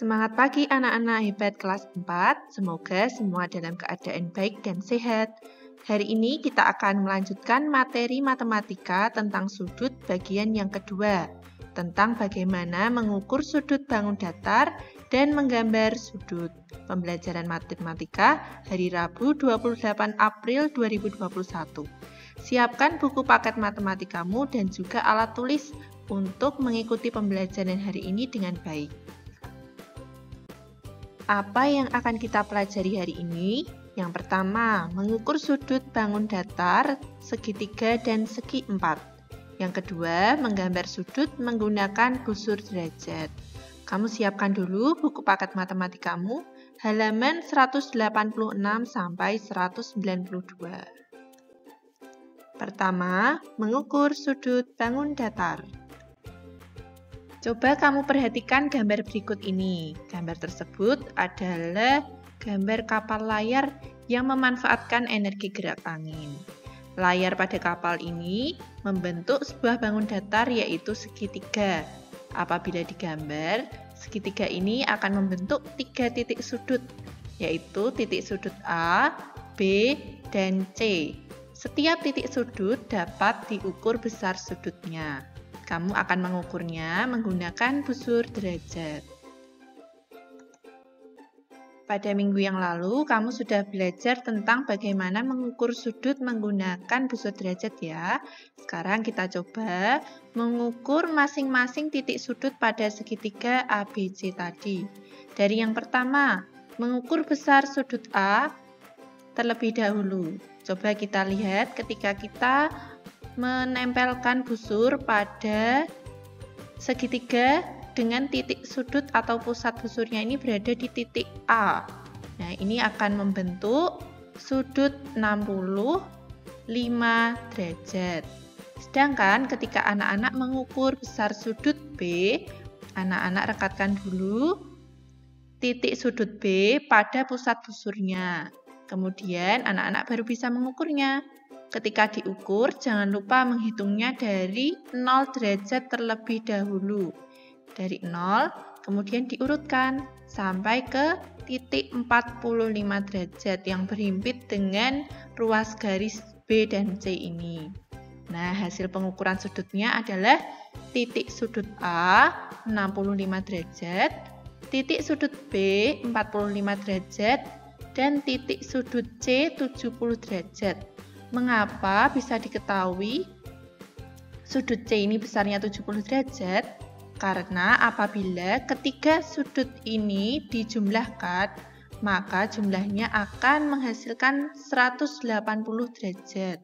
Semangat pagi anak-anak hebat kelas 4, semoga semua dalam keadaan baik dan sehat. Hari ini kita akan melanjutkan materi matematika tentang sudut bagian yang kedua, tentang bagaimana mengukur sudut bangun datar dan menggambar sudut. Pembelajaran matematika hari Rabu 28 April 2021. Siapkan buku paket matematikamu dan juga alat tulis untuk mengikuti pembelajaran hari ini dengan baik. Apa yang akan kita pelajari hari ini? Yang pertama, mengukur sudut bangun datar, segitiga, dan segi empat. Yang kedua, menggambar sudut menggunakan busur derajat. Kamu siapkan dulu buku paket matematikamu, halaman 186 sampai 192. Pertama, mengukur sudut bangun datar. Coba kamu perhatikan gambar berikut ini. Gambar tersebut adalah gambar kapal layar yang memanfaatkan energi gerak angin. Layar pada kapal ini membentuk sebuah bangun datar yaitu segitiga. Apabila digambar, segitiga ini akan membentuk 3 titik sudut, yaitu titik sudut A, B, dan C. Setiap titik sudut dapat diukur besar sudutnya. Kamu akan mengukurnya menggunakan busur derajat. Pada minggu yang lalu, kamu sudah belajar tentang bagaimana mengukur sudut menggunakan busur derajat ya. Sekarang kita coba mengukur masing-masing titik sudut pada segitiga ABC tadi. Dari yang pertama, mengukur besar sudut A terlebih dahulu. Coba kita lihat ketika kita menempelkan busur pada segitiga dengan titik sudut atau pusat busurnya ini berada di titik A. Nah, ini akan membentuk sudut 65 derajat. Sedangkan ketika anak-anak mengukur besar sudut B, anak-anak rekatkan dulu titik sudut B pada pusat busurnya. Kemudian anak-anak baru bisa mengukurnya. Ketika diukur, jangan lupa menghitungnya dari 0 derajat terlebih dahulu. Dari 0, kemudian diurutkan sampai ke titik 45 derajat yang berhimpit dengan ruas garis B dan C ini. Nah, hasil pengukuran sudutnya adalah titik sudut A 65 derajat, titik sudut B 45 derajat, dan titik sudut C 70 derajat. Mengapa bisa diketahui sudut C ini besarnya 70 derajat? Karena apabila ketiga sudut ini dijumlahkan, maka jumlahnya akan menghasilkan 180 derajat.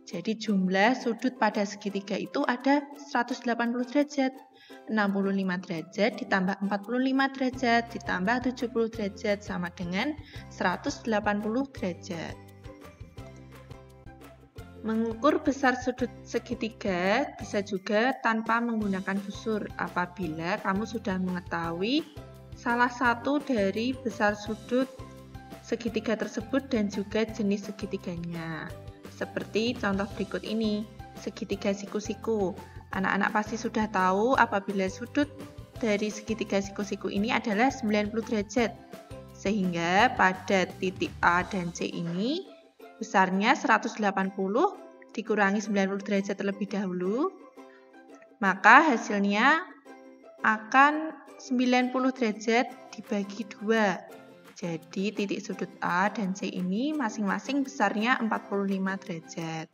Jadi jumlah sudut pada segitiga itu ada 180 derajat. 65 derajat ditambah 45 derajat ditambah 70 derajat sama dengan 180 derajat. Mengukur besar sudut segitiga bisa juga tanpa menggunakan busur apabila kamu sudah mengetahui salah satu dari besar sudut segitiga tersebut dan juga jenis segitiganya. Seperti contoh berikut ini, segitiga siku-siku. Anak-anak pasti sudah tahu apabila sudut dari segitiga siku-siku ini adalah 90 derajat. Sehingga pada titik A dan C ini besarnya 180 dikurangi 90 derajat terlebih dahulu, maka hasilnya akan 90 derajat dibagi 2. Jadi titik sudut A dan C ini masing-masing besarnya 45 derajat.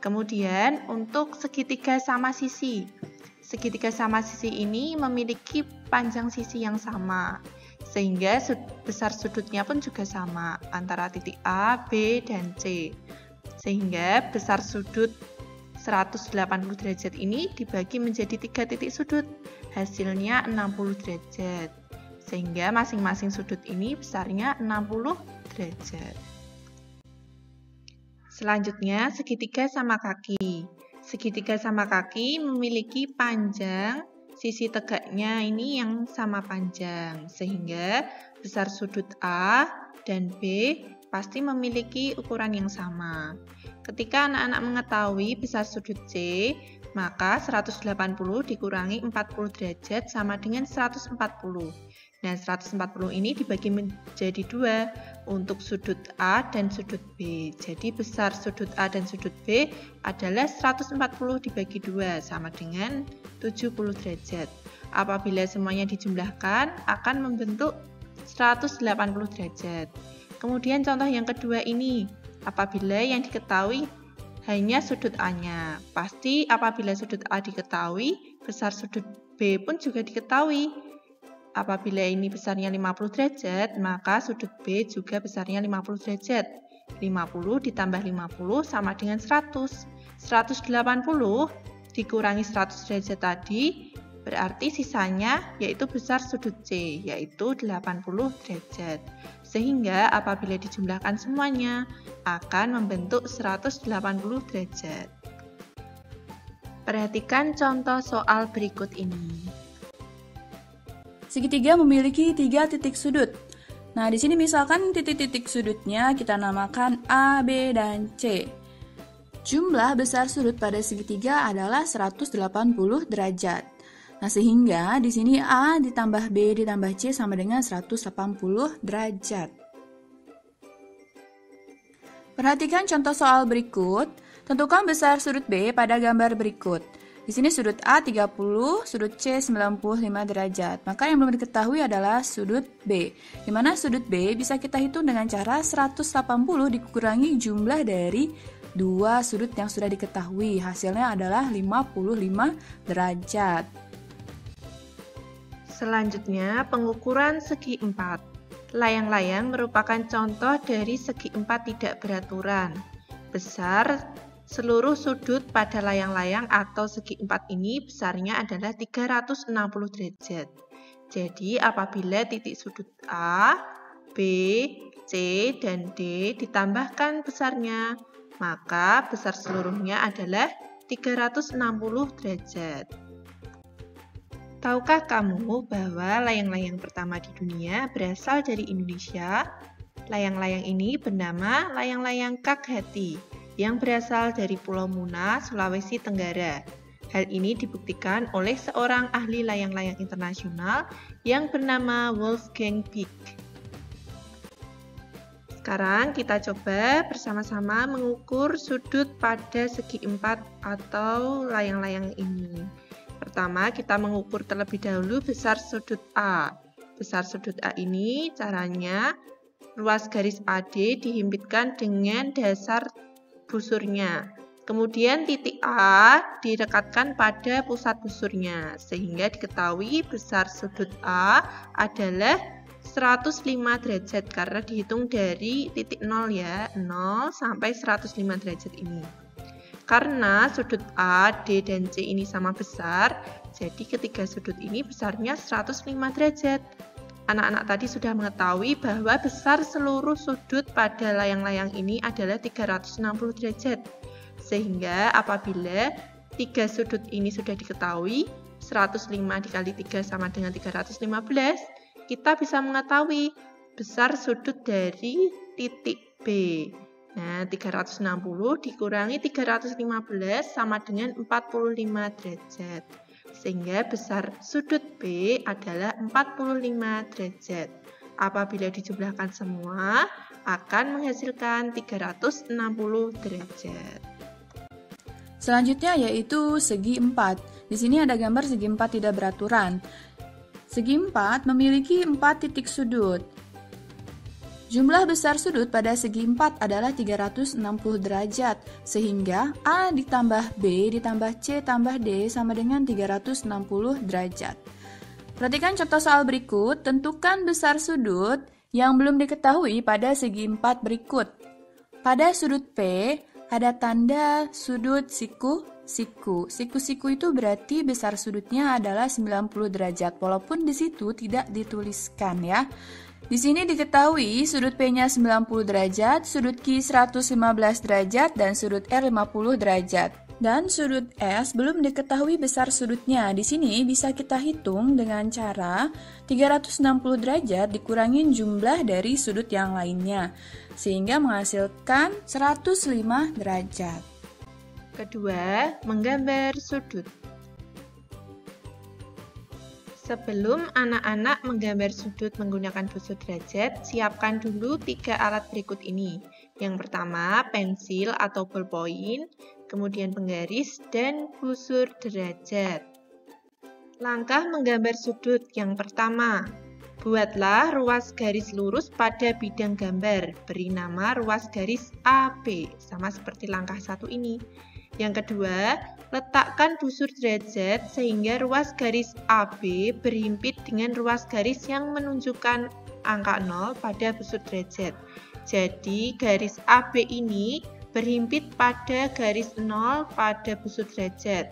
Kemudian untuk segitiga sama sisi. Segitiga sama sisi ini memiliki panjang sisi yang sama. Sehingga besar sudutnya pun juga sama antara titik A, B, dan C. Sehingga besar sudut 180 derajat ini dibagi menjadi 3 titik sudut. Hasilnya 60 derajat. Sehingga masing-masing sudut ini besarnya 60 derajat. Selanjutnya, segitiga sama kaki. Segitiga sama kaki memiliki panjang sisi tegaknya ini yang sama panjang, sehingga besar sudut A dan B pasti memiliki ukuran yang sama. Ketika anak-anak mengetahui besar sudut C, Maka 180 dikurangi 40 derajat sama dengan 140. Nah, 140 ini dibagi menjadi 2 untuk sudut A dan sudut B. Jadi besar sudut A dan sudut B adalah 140 dibagi 2 sama dengan 70 derajat. Apabila semuanya dijumlahkan akan membentuk 180 derajat. Kemudian contoh yang kedua ini, apabila yang diketahui hanya sudut A-nya. Pasti apabila sudut A diketahui, besar sudut B pun juga diketahui. Apabila ini besarnya 50 derajat, maka sudut B juga besarnya 50 derajat. 50 ditambah 50 sama dengan 100. 180 dikurangi 100 derajat tadi, berarti sisanya yaitu besar sudut C, yaitu 80 derajat. Sehingga apabila dijumlahkan semuanya, akan membentuk 180 derajat. Perhatikan contoh soal berikut ini. Segitiga memiliki 3 titik sudut. Nah, di sini misalkan titik-titik sudutnya kita namakan A, B, dan C. Jumlah besar sudut pada segitiga adalah 180 derajat. Nah, sehingga di sini A ditambah B ditambah C sama dengan 180 derajat. Perhatikan contoh soal berikut. Tentukan besar sudut B pada gambar berikut. Di sini sudut A 30, sudut C 95 derajat. Maka yang belum diketahui adalah sudut B. Di mana sudut B bisa kita hitung dengan cara 180 dikurangi jumlah dari dua sudut yang sudah diketahui. Hasilnya adalah 55 derajat. Selanjutnya, pengukuran segi 4. Layang-layang merupakan contoh dari segi 4 tidak beraturan. Besar seluruh sudut pada layang-layang atau segi 4 ini besarnya adalah 360 derajat. Jadi, apabila titik sudut A, B, C, dan D ditambahkan besarnya, maka besar seluruhnya adalah 360 derajat. Tahukah kamu bahwa layang-layang pertama di dunia berasal dari Indonesia? Layang-layang ini bernama layang-layang Kaghati yang berasal dari Pulau Muna, Sulawesi Tenggara. Hal ini dibuktikan oleh seorang ahli layang-layang internasional yang bernama Wolfgang Pick. Sekarang kita coba bersama-sama mengukur sudut pada segi 4 atau layang-layang ini. Pertama, kita mengukur terlebih dahulu besar sudut A. Besar sudut A ini caranya ruas garis AD dihimpitkan dengan dasar busurnya. Kemudian titik A direkatkan pada pusat busurnya, sehingga diketahui besar sudut A adalah 105 derajat karena dihitung dari titik 0 ya, 0 sampai 105 derajat ini. Karena sudut A, D, dan C ini sama besar, jadi ketiga sudut ini besarnya 105 derajat. Anak-anak tadi sudah mengetahui bahwa besar seluruh sudut pada layang-layang ini adalah 360 derajat. Sehingga apabila tiga sudut ini sudah diketahui, 105 dikali 3 sama dengan 315, kita bisa mengetahui besar sudut dari titik B. Nah, 360 dikurangi 315 sama dengan 45 derajat. Sehingga besar sudut B adalah 45 derajat. Apabila dijumlahkan semua, akan menghasilkan 360 derajat. Selanjutnya yaitu segi 4. Di sini ada gambar segi 4 tidak beraturan. Segi 4 memiliki 4 titik sudut. Jumlah besar sudut pada segi 4 adalah 360 derajat, sehingga A ditambah B ditambah C tambah D sama dengan 360 derajat. Perhatikan contoh soal berikut, tentukan besar sudut yang belum diketahui pada segi 4 berikut. Pada sudut P, ada tanda sudut siku-siku. Siku-siku itu berarti besar sudutnya adalah 90 derajat, walaupun di situ tidak dituliskan ya. Di sini diketahui sudut P-nya 90 derajat, sudut Q 115 derajat, dan sudut R 50 derajat. Dan sudut S belum diketahui besar sudutnya. Di sini bisa kita hitung dengan cara 360 derajat dikurangin jumlah dari sudut yang lainnya, sehingga menghasilkan 105 derajat. Kedua, menggambar sudut. Sebelum anak-anak menggambar sudut menggunakan busur derajat, siapkan dulu 3 alat berikut ini. Yang pertama, pensil atau ballpoint, kemudian penggaris, dan busur derajat. Langkah menggambar sudut yang pertama, buatlah ruas garis lurus pada bidang gambar. Beri nama ruas garis AB, sama seperti langkah 1 ini. Yang kedua, letakkan busur derajat sehingga ruas garis AB berhimpit dengan ruas garis yang menunjukkan angka 0 pada busur derajat. Jadi, garis AB ini berhimpit pada garis 0 pada busur derajat.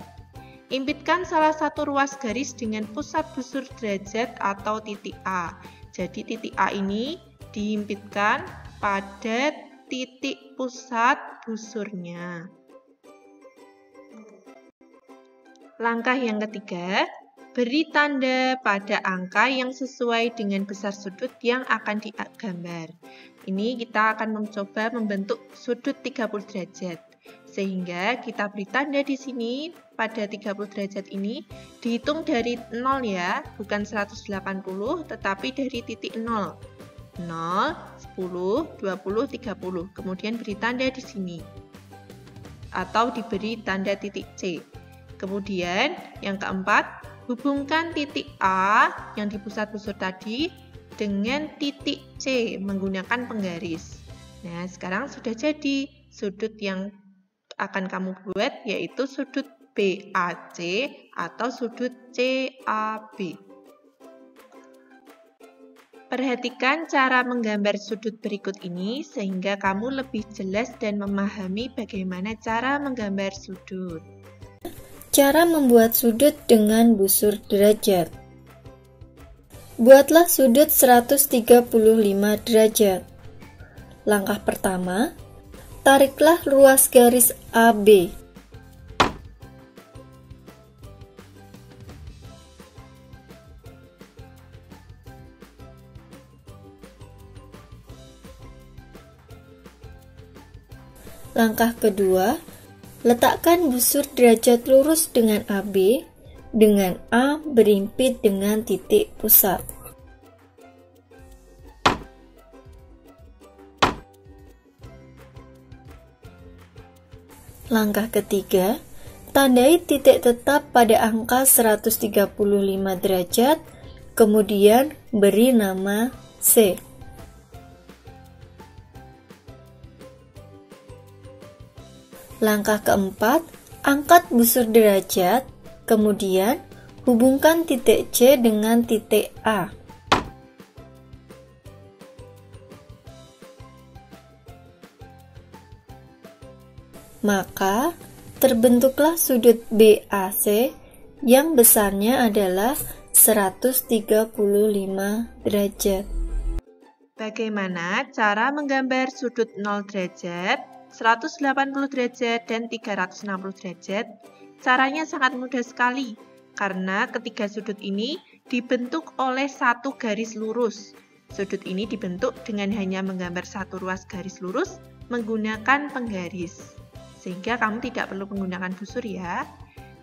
Impitkan salah satu ruas garis dengan pusat busur derajat atau titik A. Jadi, titik A ini dihimpitkan pada titik pusat busurnya. Langkah yang ketiga, beri tanda pada angka yang sesuai dengan besar sudut yang akan digambar. Ini kita akan mencoba membentuk sudut 30 derajat. Sehingga kita beri tanda di sini pada 30 derajat ini dihitung dari 0 ya, bukan 180 tetapi dari titik 0. 0, 10, 20, 30. Kemudian beri tanda di sini. Atau diberi tanda titik C. Kemudian yang keempat, hubungkan titik A yang di pusat busur tadi dengan titik C menggunakan penggaris. Nah, sekarang sudah jadi sudut yang akan kamu buat, yaitu sudut BAC atau sudut CAB. Perhatikan cara menggambar sudut berikut ini sehingga kamu lebih jelas dan memahami bagaimana cara menggambar sudut. Cara membuat sudut dengan busur derajat. Buatlah sudut 135 derajat. Langkah pertama, tariklah ruas garis AB. Langkah kedua, letakkan busur derajat lurus dengan AB, dengan A berhimpit dengan titik pusat. Langkah ketiga, tandai titik tetap pada angka 135 derajat, kemudian beri nama C. Langkah keempat, angkat busur derajat, kemudian hubungkan titik C dengan titik A. Maka, terbentuklah sudut BAC yang besarnya adalah 135 derajat. Bagaimana cara menggambar sudut 0 derajat, 180 derajat, dan 360 derajat? Caranya sangat mudah sekali, karena ketiga sudut ini dibentuk oleh satu garis lurus. Sudut ini dibentuk dengan hanya menggambar satu ruas garis lurus menggunakan penggaris. Sehingga kamu tidak perlu menggunakan busur ya.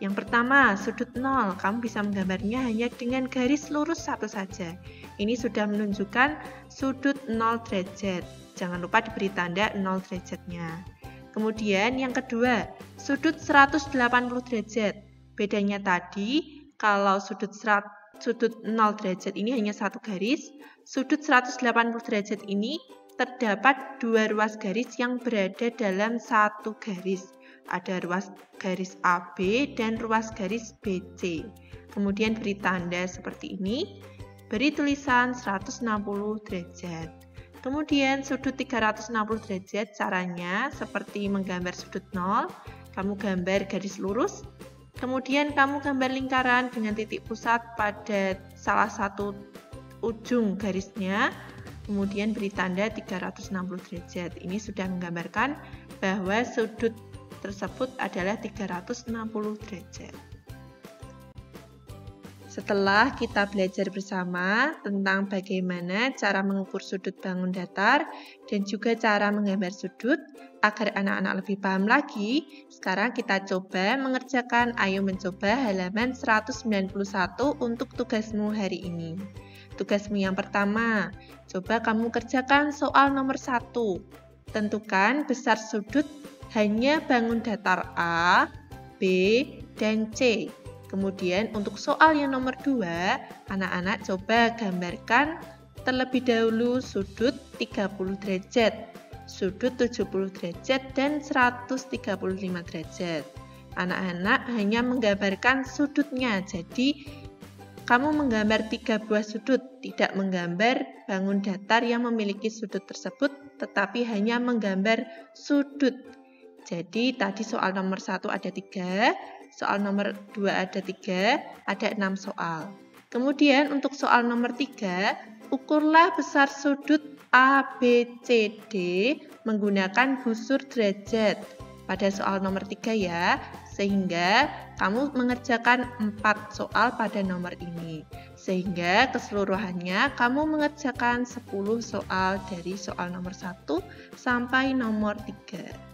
Yang pertama, sudut 0. Kamu bisa menggambarnya hanya dengan garis lurus satu saja. Ini sudah menunjukkan sudut 0 derajat. Jangan lupa diberi tanda 0 derajatnya. Kemudian yang kedua, sudut 180 derajat. Bedanya tadi, kalau sudut 0 derajat ini hanya satu garis, sudut 180 derajat ini terdapat dua ruas garis yang berada dalam satu garis. Ada ruas garis AB dan ruas garis BC. Kemudian beri tanda seperti ini, beri tulisan 160 derajat. Kemudian sudut 360 derajat caranya seperti menggambar sudut 0, kamu gambar garis lurus, kemudian kamu gambar lingkaran dengan titik pusat pada salah satu ujung garisnya, kemudian beri tanda 360 derajat. Ini sudah menggambarkan bahwa sudut tersebut adalah 360 derajat. Setelah kita belajar bersama tentang bagaimana cara mengukur sudut bangun datar dan juga cara menggambar sudut, agar anak-anak lebih paham lagi, sekarang kita coba mengerjakan. Ayo mencoba halaman 191 untuk tugasmu hari ini. Tugasmu yang pertama, coba kamu kerjakan soal nomor 1. Tentukan besar sudut hanya bangun datar A, B, dan C. Kemudian untuk soal yang nomor 2, anak-anak coba gambarkan terlebih dahulu sudut 30 derajat, sudut 70 derajat, dan 135 derajat. Anak-anak hanya menggambarkan sudutnya, jadi kamu menggambar 3 buah sudut, tidak menggambar bangun datar yang memiliki sudut tersebut, tetapi hanya menggambar sudut. Jadi tadi soal nomor 1 ada 3, soal nomor 2 ada 3, ada 6 soal. Kemudian untuk soal nomor 3, ukurlah besar sudut ABCD menggunakan busur derajat. Pada soal nomor 3 ya, sehingga kamu mengerjakan 4 soal pada nomor ini. Sehingga keseluruhannya kamu mengerjakan 10 soal dari soal nomor 1 sampai nomor 3.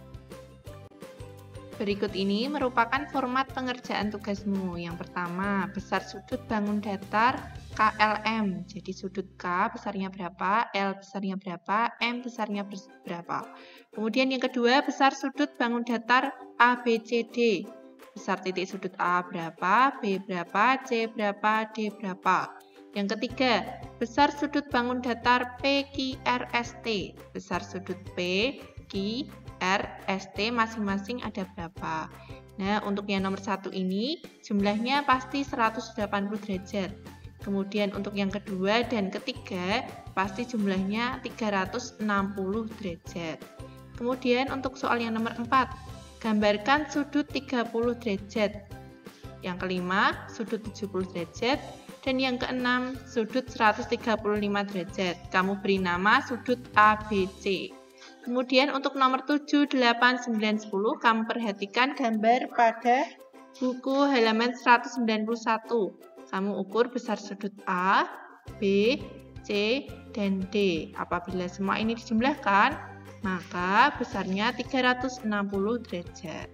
Berikut ini merupakan format pengerjaan tugasmu. Yang pertama, besar sudut bangun datar KLM. Jadi sudut K besarnya berapa, L besarnya berapa, M besarnya berapa. Kemudian yang kedua, besar sudut bangun datar ABCD. Besar titik sudut A berapa, B berapa, C berapa, D berapa. Yang ketiga, besar sudut bangun datar PQRST. Besar sudut P, Q, R, ST masing-masing ada berapa. Nah, untuk yang nomor 1 ini jumlahnya pasti 180 derajat. Kemudian untuk yang kedua dan ketiga pasti jumlahnya 360 derajat. Kemudian untuk soal yang nomor 4, gambarkan sudut 30 derajat. Yang kelima, sudut 70 derajat. Dan yang keenam, sudut 135 derajat. Kamu beri nama sudut ABC. Kemudian untuk nomor 7, 8, 9, 10, kamu perhatikan gambar pada buku halaman 191. Kamu ukur besar sudut A, B, C, dan D. Apabila semua ini dijumlahkan, maka besarnya 360 derajat.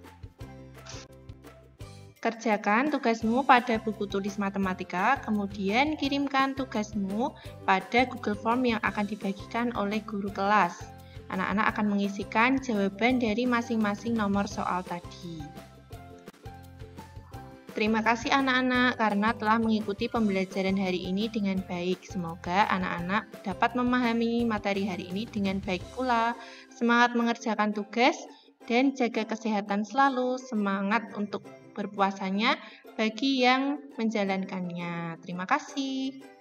Kerjakan tugasmu pada buku tulis matematika, kemudian kirimkan tugasmu pada Google Form yang akan dibagikan oleh guru kelas. Anak-anak akan mengisikan jawaban dari masing-masing nomor soal tadi. Terima kasih anak-anak karena telah mengikuti pembelajaran hari ini dengan baik. Semoga anak-anak dapat memahami materi hari ini dengan baik pula. Semangat mengerjakan tugas dan jaga kesehatan selalu. Semangat untuk berpuasanya bagi yang menjalankannya. Terima kasih.